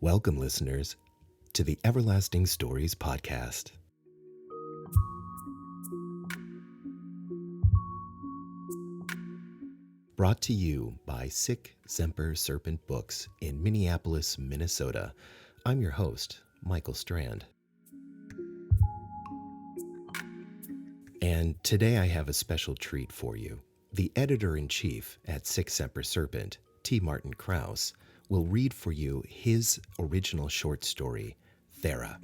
Welcome, listeners, to the Everlasting Stories podcast. Brought to you by Semper Serpent Books in Minneapolis, Minnesota. I'm your host, Michael Strand. And today I have a special treat for you. The editor-in-chief at Semper Serpent, T. Martin Crouse, will read for you his original short story, Thera.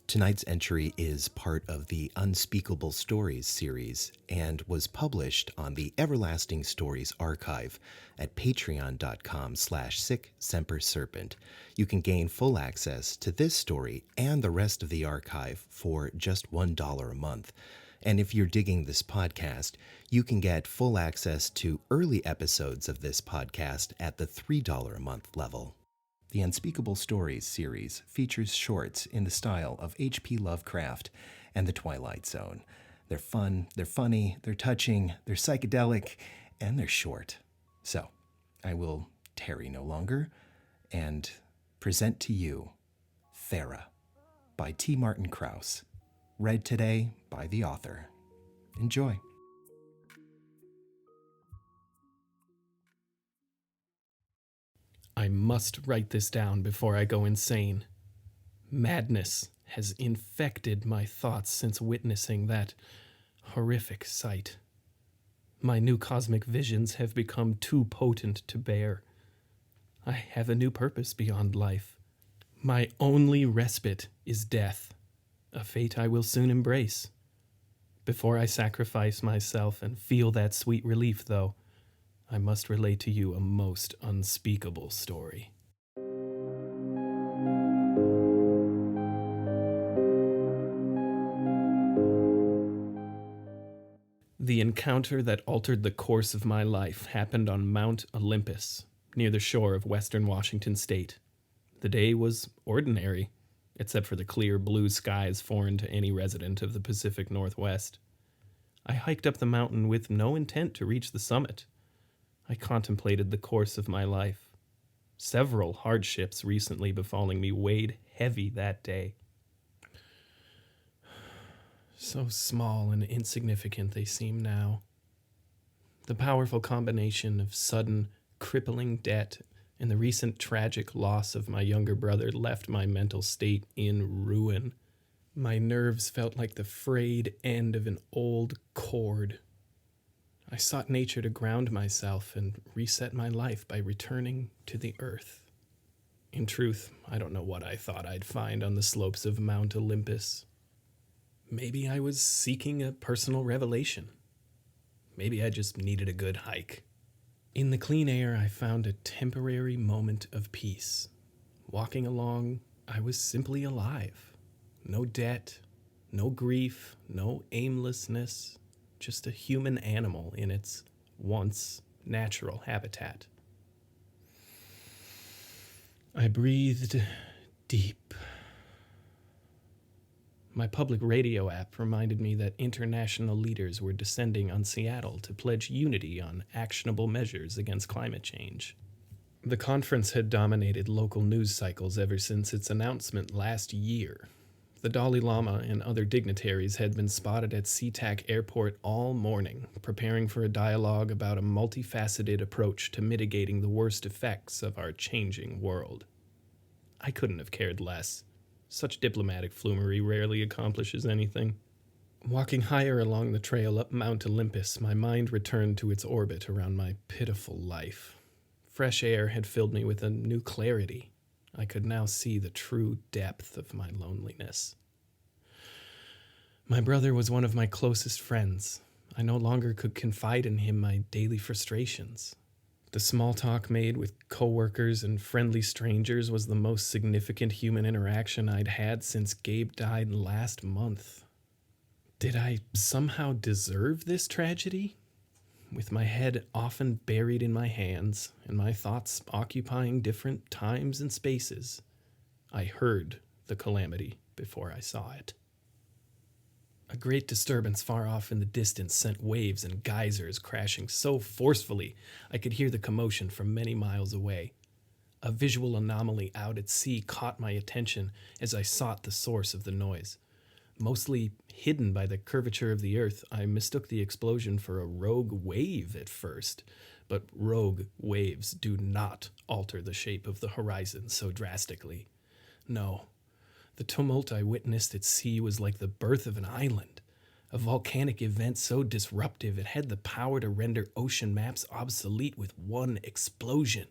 Tonight's entry is part of the Unspeakable Stories series and was published on the Everlasting Stories archive at patreon.com/SickSemperSerpent. You can gain full access to this story and the rest of the archive for just $1 a month. And if you're digging this podcast, you can get full access to early episodes of this podcast at the $3 a month level. The Unspeakable Stories series features shorts in the style of H.P. Lovecraft and The Twilight Zone. They're fun, they're funny, they're touching, they're psychedelic, and they're short. So, I will tarry no longer and present to you Thera by T. Martin Crouse, read today by the author. Enjoy. I must write this down before I go insane. Madness has infected my thoughts since witnessing that horrific sight. My new cosmic visions have become too potent to bear. I have a new purpose beyond life. My only respite is death, a fate I will soon embrace. Before I sacrifice myself and feel that sweet relief, though, I must relate to you a most unspeakable story. The encounter that altered the course of my life happened on Mount Olympus, near the shore of western Washington state. The day was ordinary, except for the clear blue skies foreign to any resident of the Pacific Northwest. I hiked up the mountain with no intent to reach the summit. I contemplated the course of my life. Several hardships recently befalling me weighed heavy that day. So small and insignificant they seem now. The powerful combination of sudden, crippling debt and the recent tragic loss of my younger brother left my mental state in ruin. My nerves felt like the frayed end of an old cord. I sought nature to ground myself and reset my life by returning to the earth. In truth, I don't know what I thought I'd find on the slopes of Mount Olympus. Maybe I was seeking a personal revelation. Maybe I just needed a good hike. In the clean air, I found a temporary moment of peace. Walking along, I was simply alive. No debt, no grief, no aimlessness. Just a human animal in its once natural habitat. I breathed deep. My public radio app reminded me that international leaders were descending on Seattle to pledge unity on actionable measures against climate change. The conference had dominated local news cycles ever since its announcement last year. The Dalai Lama and other dignitaries had been spotted at SeaTac Airport all morning, preparing for a dialogue about a multifaceted approach to mitigating the worst effects of our changing world. I couldn't have cared less. Such diplomatic flummery rarely accomplishes anything. Walking higher along the trail up Mount Olympus, my mind returned to its orbit around my pitiful life. Fresh air had filled me with a new clarity. I could now see the true depth of my loneliness. My brother was one of my closest friends. I no longer could confide in him my daily frustrations. The small talk made with coworkers and friendly strangers was the most significant human interaction I'd had since Gabe died last month. Did I somehow deserve this tragedy? With my head often buried in my hands and my thoughts occupying different times and spaces, I heard the calamity before I saw it. A great disturbance far off in the distance sent waves and geysers crashing so forcefully I could hear the commotion from many miles away. A visual anomaly out at sea caught my attention as I sought the source of the noise. Mostly hidden by the curvature of the earth, I mistook the explosion for a rogue wave at first. But rogue waves do not alter the shape of the horizon so drastically. No, the tumult I witnessed at sea was like the birth of an island, a volcanic event so disruptive it had the power to render ocean maps obsolete with one explosion.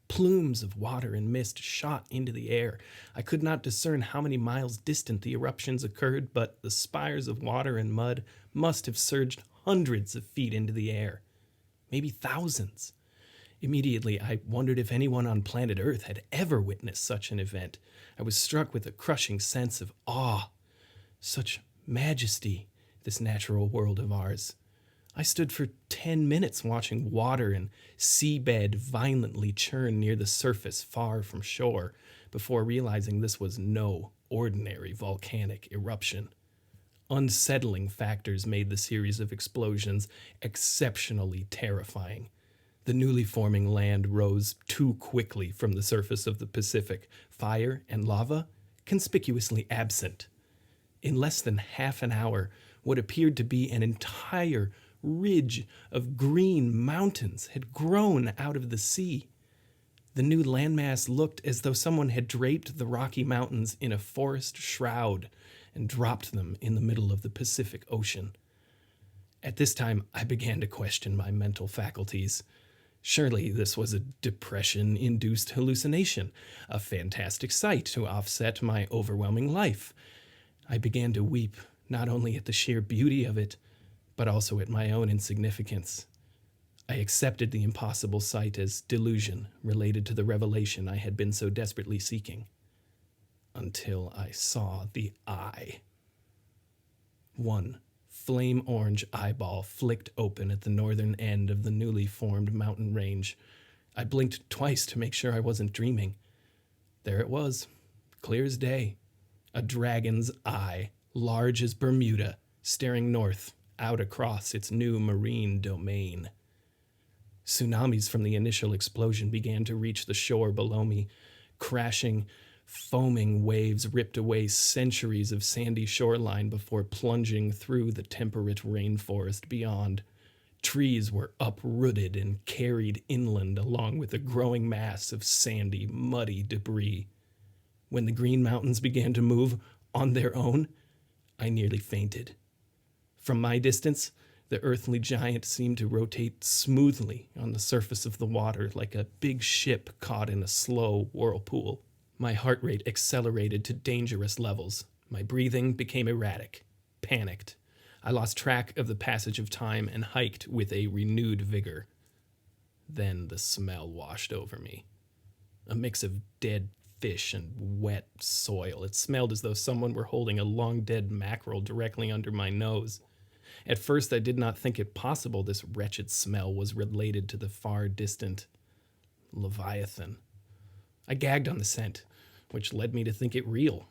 Plumes of water and mist shot into the air. I could not discern how many miles distant the eruptions occurred, but the spires of water and mud must have surged hundreds of feet into the air, maybe thousands. Immediately, I wondered if anyone on planet Earth had ever witnessed such an event. I was struck with a crushing sense of awe. Such majesty, this natural world of ours. I stood for 10 minutes watching water and seabed violently churn near the surface far from shore before realizing this was no ordinary volcanic eruption. Unsettling factors made the series of explosions exceptionally terrifying. The newly forming land rose too quickly from the surface of the Pacific, fire and lava conspicuously absent. In less than half an hour, what appeared to be an entire ridge of green mountains had grown out of the sea. The new landmass looked as though someone had draped the Rocky Mountains in a forest shroud and dropped them in the middle of the Pacific Ocean. At this time, I began to question my mental faculties. Surely this was a depression-induced hallucination, a fantastic sight to offset my overwhelming life. I began to weep, not only at the sheer beauty of it, but also at my own insignificance. I accepted the impossible sight as delusion related to the revelation I had been so desperately seeking. Until I saw the eye. One flame-orange eyeball flicked open at the northern end of the newly formed mountain range. I blinked twice to make sure I wasn't dreaming. There it was, clear as day. A dragon's eye, large as Bermuda, staring north, out across its new marine domain. Tsunamis from the initial explosion began to reach the shore below me. Crashing, foaming waves ripped away centuries of sandy shoreline before plunging through the temperate rainforest beyond. Trees were uprooted and carried inland along with a growing mass of sandy, muddy debris. When the Green Mountains began to move on their own, I nearly fainted. From my distance, the earthly giant seemed to rotate smoothly on the surface of the water like a big ship caught in a slow whirlpool. My heart rate accelerated to dangerous levels. My breathing became erratic, panicked. I lost track of the passage of time and hiked with a renewed vigor. Then the smell washed over me. A mix of dead fish and wet soil. It smelled as though someone were holding a long-dead mackerel directly under my nose. At first, I did not think it possible this wretched smell was related to the far-distant Leviathan. I gagged on the scent, which led me to think it real.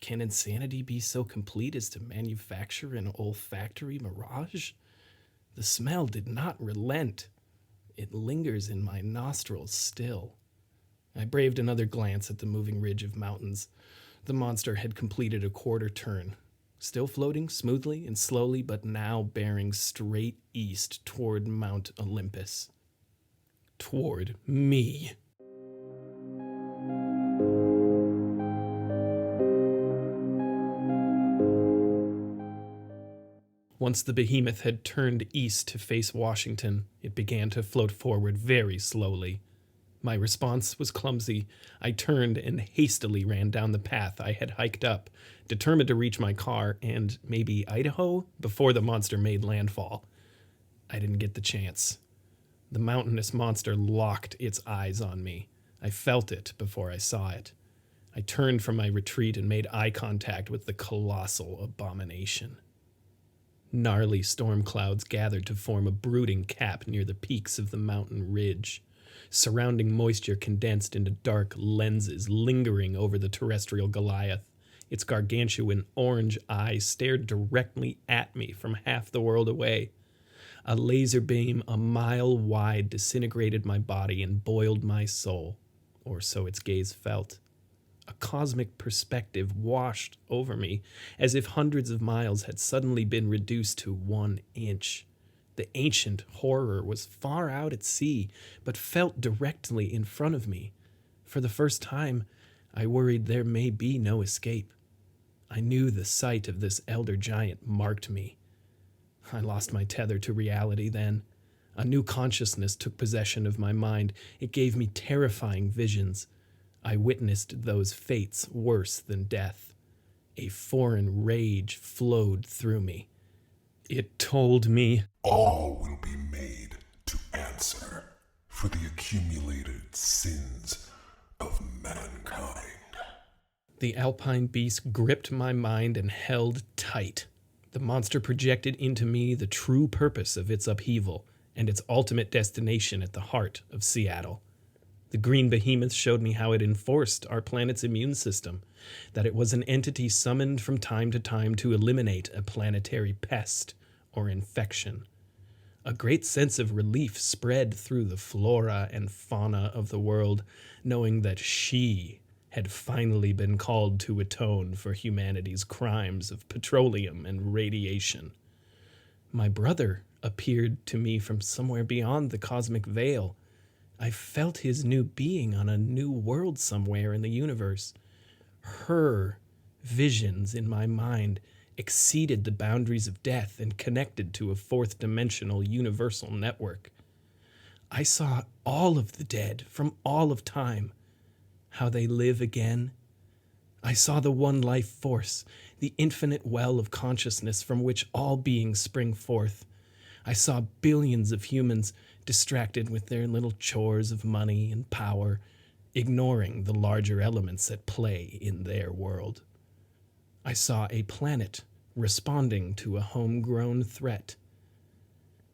Can insanity be so complete as to manufacture an olfactory mirage? The smell did not relent. It lingers in my nostrils still. I braved another glance at the moving ridge of mountains. The monster had completed a quarter turn, still floating smoothly and slowly, but now bearing straight east toward Mount Olympus. Toward me. Once the behemoth had turned east to face Washington, it began to float forward very slowly. My response was clumsy. I turned and hastily ran down the path I had hiked up, determined to reach my car and maybe Idaho before the monster made landfall. I didn't get the chance. The mountainous monster locked its eyes on me. I felt it before I saw it. I turned from my retreat and made eye contact with the colossal abomination. Gnarly storm clouds gathered to form a brooding cap near the peaks of the mountain ridge. Surrounding moisture condensed into dark lenses lingering over the terrestrial Goliath. Its gargantuan orange eye stared directly at me from half the world away. A laser beam a mile wide disintegrated my body and boiled my soul, or so its gaze felt. A cosmic perspective washed over me, as if hundreds of miles had suddenly been reduced to 1 inch. The ancient horror was far out at sea, but felt directly in front of me. For the first time, I worried there may be no escape. I knew the sight of this elder giant marked me. I lost my tether to reality then. A new consciousness took possession of my mind. It gave me terrifying visions. I witnessed those fates worse than death. A foreign rage flowed through me. It told me, all will be made to answer for the accumulated sins of mankind. The alpine beast gripped my mind and held tight. The monster projected into me the true purpose of its upheaval and its ultimate destination at the heart of Seattle. The green behemoth showed me how it enforced our planet's immune system, that it was an entity summoned from time to time to eliminate a planetary pest or infection. A great sense of relief spread through the flora and fauna of the world, knowing that she had finally been called to atone for humanity's crimes of petroleum and radiation. My brother appeared to me from somewhere beyond the cosmic veil. I felt his new being on a new world somewhere in the universe. Her visions in my mind exceeded the boundaries of death and connected to a fourth-dimensional universal network. I saw all of the dead from all of time, how they live again. I saw the one life force, the infinite well of consciousness from which all beings spring forth. I saw billions of humans distracted with their little chores of money and power, ignoring the larger elements at play in their world. I saw a planet responding to a homegrown threat.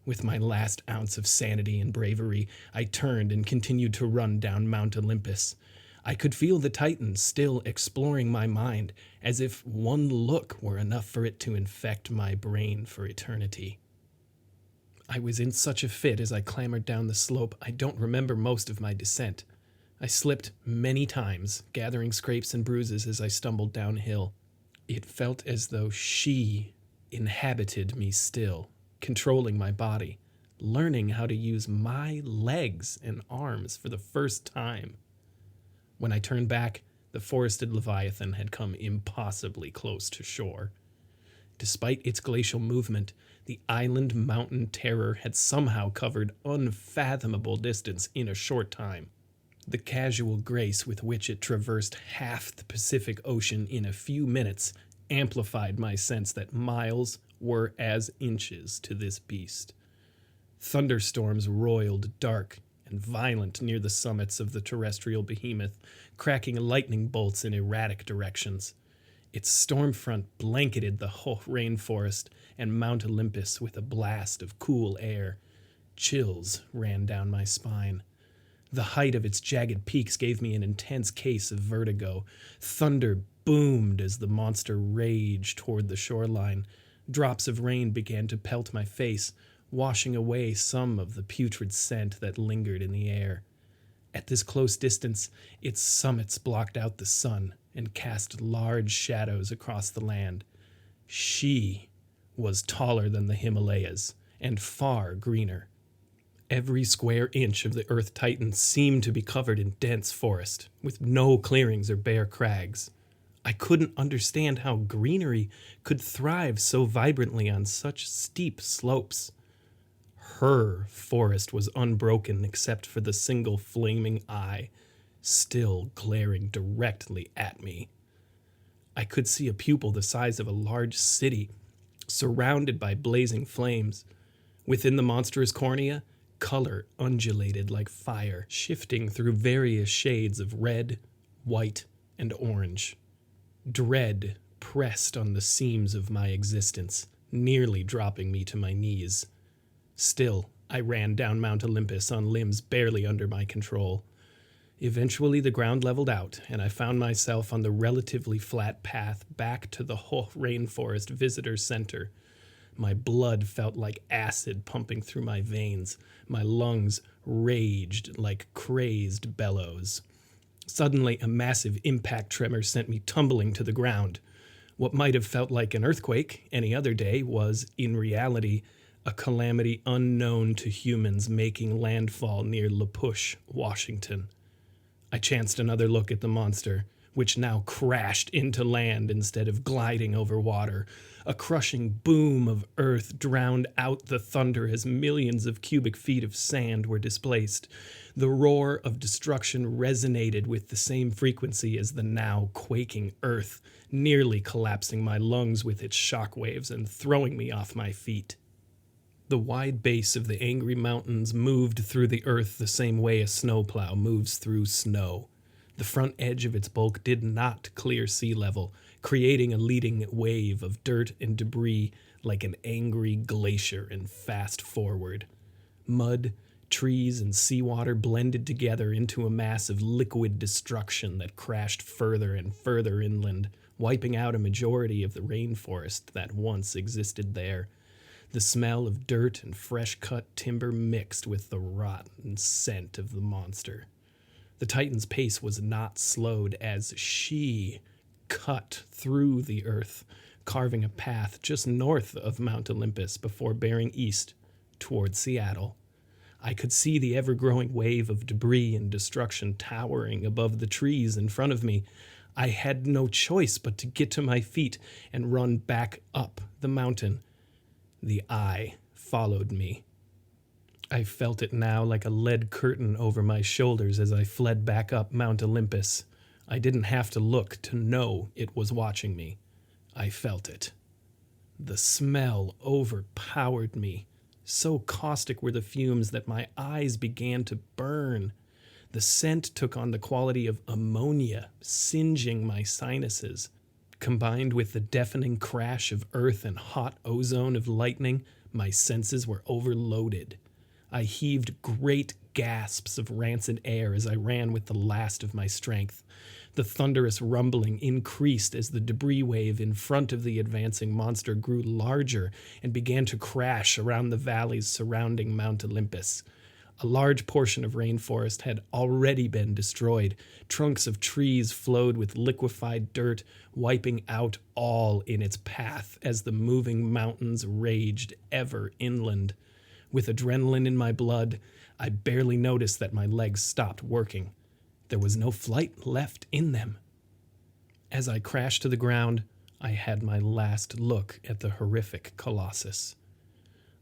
With my last ounce of sanity and bravery, I turned and continued to run down Mount Olympus. I could feel the Titan still exploring my mind, as if one look were enough for it to infect my brain for eternity. I was in such a fit as I clambered down the slope, I don't remember most of my descent. I slipped many times, gathering scrapes and bruises as I stumbled downhill. It felt as though she inhabited me still, controlling my body, learning how to use my legs and arms for the first time. When I turned back, the forested Leviathan had come impossibly close to shore. Despite its glacial movement, the island mountain terror had somehow covered unfathomable distance in a short time. The casual grace with which it traversed half the Pacific Ocean in a few minutes amplified my sense that miles were as inches to this beast. Thunderstorms roiled dark and violent near the summits of the terrestrial behemoth, cracking lightning bolts in erratic directions. Its storm front blanketed the whole rainforest and Mount Olympus with a blast of cool air. Chills ran down my spine. The height of its jagged peaks gave me an intense case of vertigo. Thunder boomed as the monster raged toward the shoreline. Drops of rain began to pelt my face, washing away some of the putrid scent that lingered in the air. At this close distance, its summits blocked out the sun and cast large shadows across the land. She was taller than the Himalayas and far greener. Every square inch of the Earth Titan seemed to be covered in dense forest, with no clearings or bare crags. I couldn't understand how greenery could thrive so vibrantly on such steep slopes. Her forest was unbroken except for the single flaming eye, still glaring directly at me. I could see a pupil the size of a large city, surrounded by blazing flames. Within the monstrous cornea, color undulated like fire, shifting through various shades of red, white, and orange. Dread pressed on the seams of my existence, nearly dropping me to my knees. Still, I ran down Mount Olympus on limbs barely under my control. Eventually, the ground leveled out, and I found myself on the relatively flat path back to the whole Rainforest Visitor Center. My blood felt like acid pumping through my veins. My lungs raged like crazed bellows. Suddenly, a massive impact tremor sent me tumbling to the ground. What might have felt like an earthquake any other day was, in reality, a calamity unknown to humans making landfall near La Push, Washington. I chanced another look at the monster, which now crashed into land instead of gliding over water. A crushing boom of earth drowned out the thunder as millions of cubic feet of sand were displaced. The roar of destruction resonated with the same frequency as the now quaking earth, nearly collapsing my lungs with its shockwaves and throwing me off my feet. The wide base of the angry mountains moved through the earth the same way a snowplow moves through snow. The front edge of its bulk did not clear sea level, creating a leading wave of dirt and debris like an angry glacier and fast forward. Mud, trees, and seawater blended together into a mass of liquid destruction that crashed further and further inland, wiping out a majority of the rainforest that once existed there. The smell of dirt and fresh-cut timber mixed with the rotten scent of the monster. The Titan's pace was not slowed as she cut through the earth, carving a path just north of Mount Olympus before bearing east toward Seattle. I could see the ever-growing wave of debris and destruction towering above the trees in front of me. I had no choice but to get to my feet and run back up the mountain. The eye followed me. I felt it now like a lead curtain over my shoulders as I fled back up Mount Olympus. I didn't have to look to know it was watching me. I felt it. The smell overpowered me. So caustic were the fumes that my eyes began to burn. The scent took on the quality of ammonia, singeing my sinuses. Combined with the deafening crash of earth and hot ozone of lightning, my senses were overloaded. I heaved great gasps of rancid air as I ran with the last of my strength. The thunderous rumbling increased as the debris wave in front of the advancing monster grew larger and began to crash around the valleys surrounding Mount Olympus. A large portion of rainforest had already been destroyed. Trunks of trees flowed with liquefied dirt, wiping out all in its path as the moving mountains raged ever inland. With adrenaline in my blood, I barely noticed that my legs stopped working. There was no flight left in them. As I crashed to the ground, I had my last look at the horrific colossus.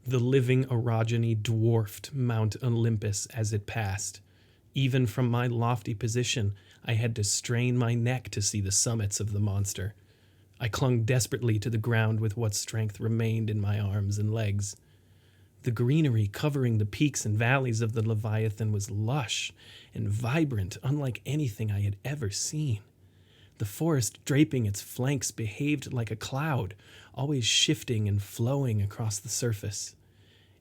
The living orogeny dwarfed Mount Olympus as it passed. Even from my lofty position, I had to strain my neck to see the summits of the monster. I clung desperately to the ground with what strength remained in my arms and legs. The greenery covering the peaks and valleys of the Leviathan was lush and vibrant, unlike anything I had ever seen. The forest draping its flanks behaved like a cloud, always shifting and flowing across the surface.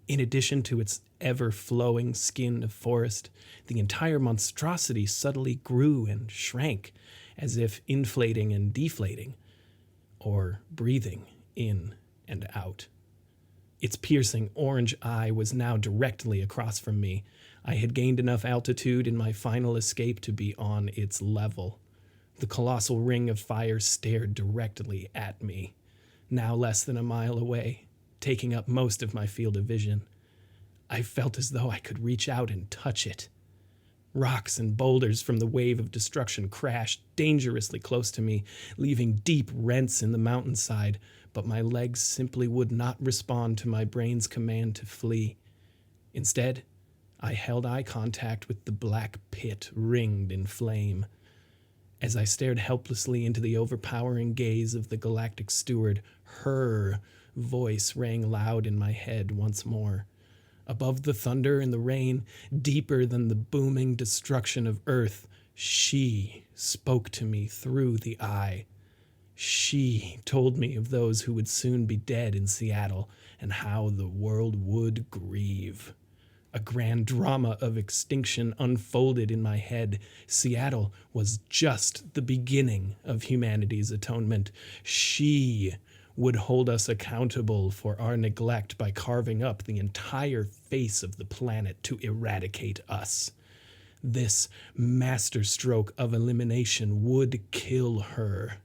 In addition to its ever-flowing skin of forest, the entire monstrosity subtly grew and shrank, as if inflating and deflating, or breathing in and out. Its piercing orange eye was now directly across from me. I had gained enough altitude in my final escape to be on its level. The colossal ring of fire stared directly at me, now less than a mile away, taking up most of my field of vision. I felt as though I could reach out and touch it. Rocks and boulders from the wave of destruction crashed dangerously close to me, leaving deep rents in the mountainside, but my legs simply would not respond to my brain's command to flee. Instead, I held eye contact with the black pit ringed in flame. As I stared helplessly into the overpowering gaze of the galactic steward, her voice rang loud in my head once more. Above the thunder and the rain, deeper than the booming destruction of Earth, she spoke to me through the eye. She told me of those who would soon be dead in Seattle and how the world would grieve. A grand drama of extinction unfolded in my head. Seattle was just the beginning of humanity's atonement. She would hold us accountable for our neglect by carving up the entire face of the planet to eradicate us. This masterstroke of elimination would kill her.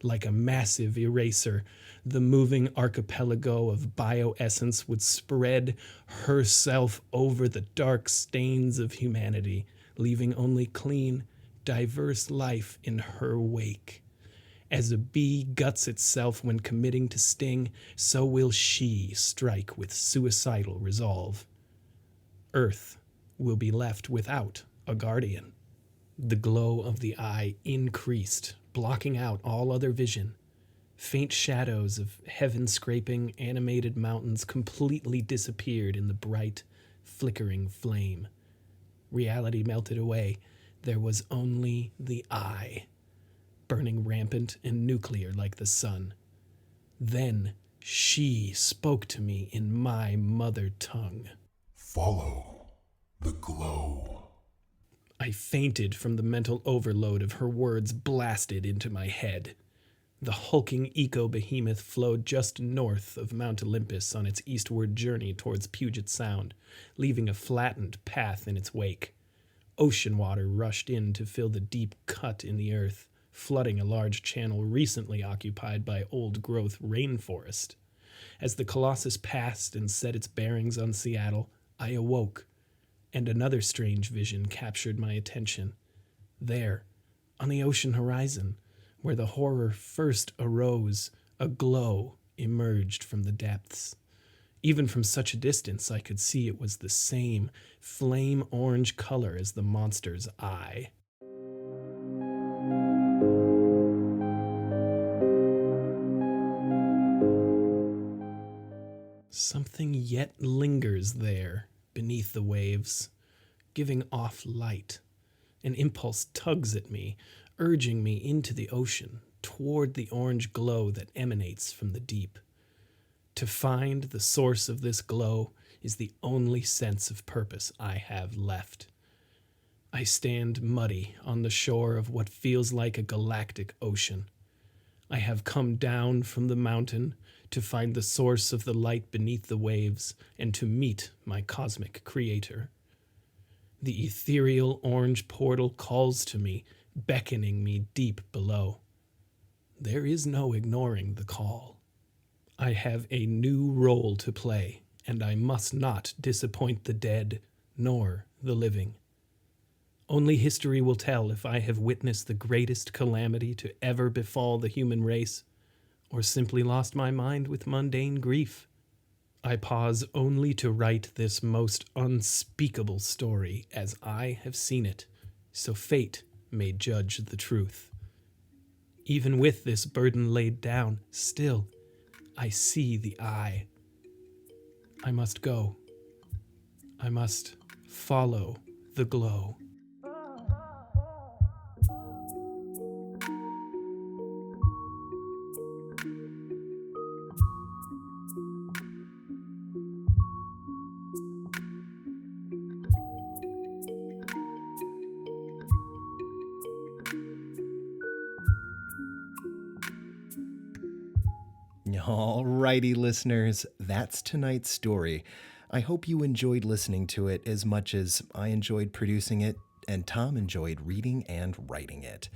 Like a massive eraser, the moving archipelago of bioessence would spread herself over the dark stains of humanity, leaving only clean, diverse life in her wake. As a bee guts itself when committing to sting, so will she strike with suicidal resolve. Earth will be left without a guardian. The glow of the eye increased, blocking out all other vision. Faint shadows of heaven-scraping, animated mountains completely disappeared in the bright, flickering flame. Reality melted away. There was only the eye, burning rampant and nuclear like the sun. Then she spoke to me in my mother tongue. Follow the glow. I fainted from the mental overload of her words blasted into my head. The hulking eco-behemoth flowed just north of Mount Olympus on its eastward journey towards Puget Sound, leaving a flattened path in its wake. Ocean water rushed in to fill the deep cut in the earth, flooding a large channel recently occupied by old-growth rainforest. As the Colossus passed and set its bearings on Seattle, I awoke, and another strange vision captured my attention. There, on the ocean horizon, where the horror first arose, a glow emerged from the depths. Even from such a distance, I could see it was the same flame-orange color as the monster's eye. Something yet lingers there beneath the waves, giving off light. An impulse tugs at me, urging me into the ocean, toward the orange glow that emanates from the deep. To find the source of this glow is the only sense of purpose I have left. I stand muddy on the shore of what feels like a galactic ocean. I have come down from the mountain to find the source of the light beneath the waves and to meet my cosmic creator. The ethereal orange portal calls to me, beckoning me deep below. There is no ignoring the call. I have a new role to play, and I must not disappoint the dead nor the living. Only history will tell if I have witnessed the greatest calamity to ever befall the human race, or simply lost my mind with mundane grief. I pause only to write this most unspeakable story as I have seen it, so fate may judge the truth. Even with this burden laid down, still, I see the eye. I must go. I must follow the glow. Alrighty, listeners, that's tonight's story. I hope you enjoyed listening to it as much as I enjoyed producing it and Tom enjoyed reading and writing it.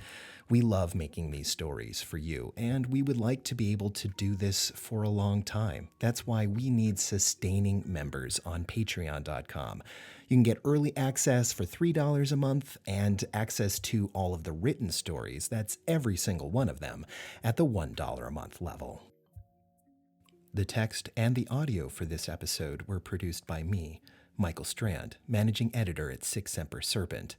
We love making these stories for you, and we would like to be able to do this for a long time. That's why we need sustaining members on patreon.com. You can get early access for $3 a month and access to all of the written stories, that's every single one of them, at the $1 a month level. The text and the audio for this episode were produced by me, Michael Strand, managing editor at Semper Serpent.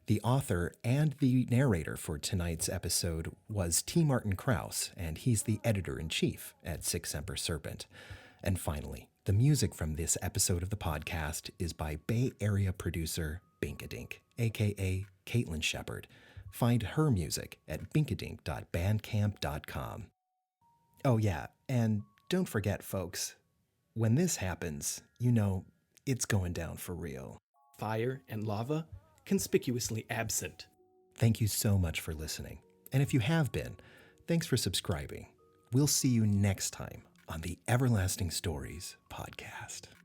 The author and the narrator for tonight's episode was T. Martin Crouse, and he's the editor-in-chief at Semper Serpent. And finally, the music from this episode of the podcast is by Bay Area producer Binkadink, a.k.a. Caitlin Shepard. Find her music at binkadink.bandcamp.com. Oh yeah, and don't forget, folks, when this happens, it's going down for real. Fire and lava, conspicuously absent. Thank you so much for listening. And if you have been, thanks for subscribing. We'll see you next time on the Everlasting Stories podcast.